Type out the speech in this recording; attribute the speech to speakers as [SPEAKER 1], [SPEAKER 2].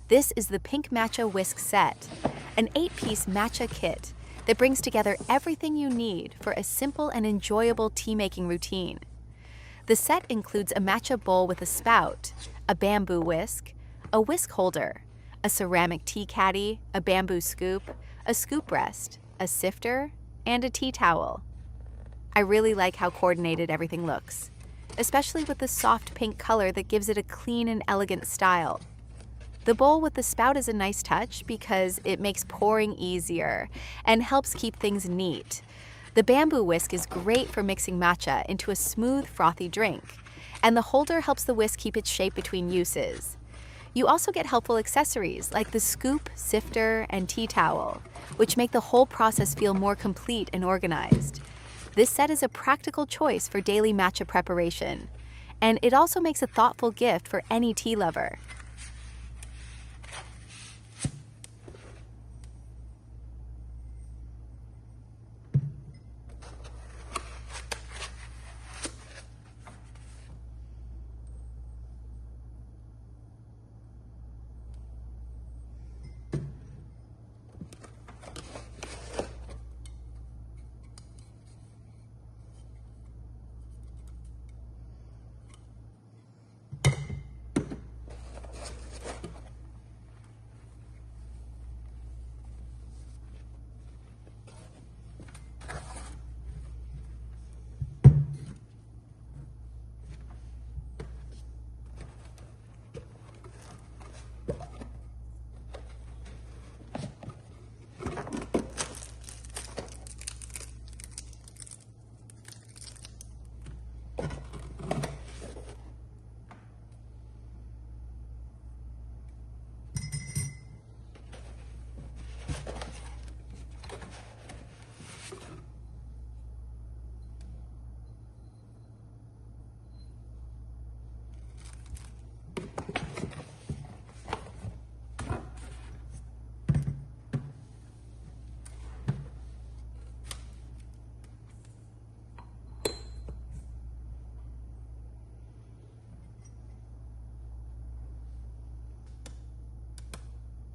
[SPEAKER 1] This is the Pink Matcha Whisk Set, an 8-piece matcha kit that brings together everything you need for a simple and enjoyable tea-making routine. The set includes a matcha bowl with a spout, a bamboo whisk, a whisk holder, a ceramic tea caddy, a bamboo scoop, a scoop rest, a sifter, and a tea towel. I really like how coordinated everything looks, especially with the soft pink color that gives it a clean and elegant style. The bowl with the spout is a nice touch because it makes pouring easier and helps keep things neat. The bamboo whisk is great for mixing matcha into a smooth, frothy drink, and the holder helps the whisk keep its shape between uses. You also get helpful accessories like the scoop, sifter, and tea towel, which make the whole process feel more complete and organized. This set is a practical choice for daily matcha preparation, and it also makes a thoughtful gift for any tea lover.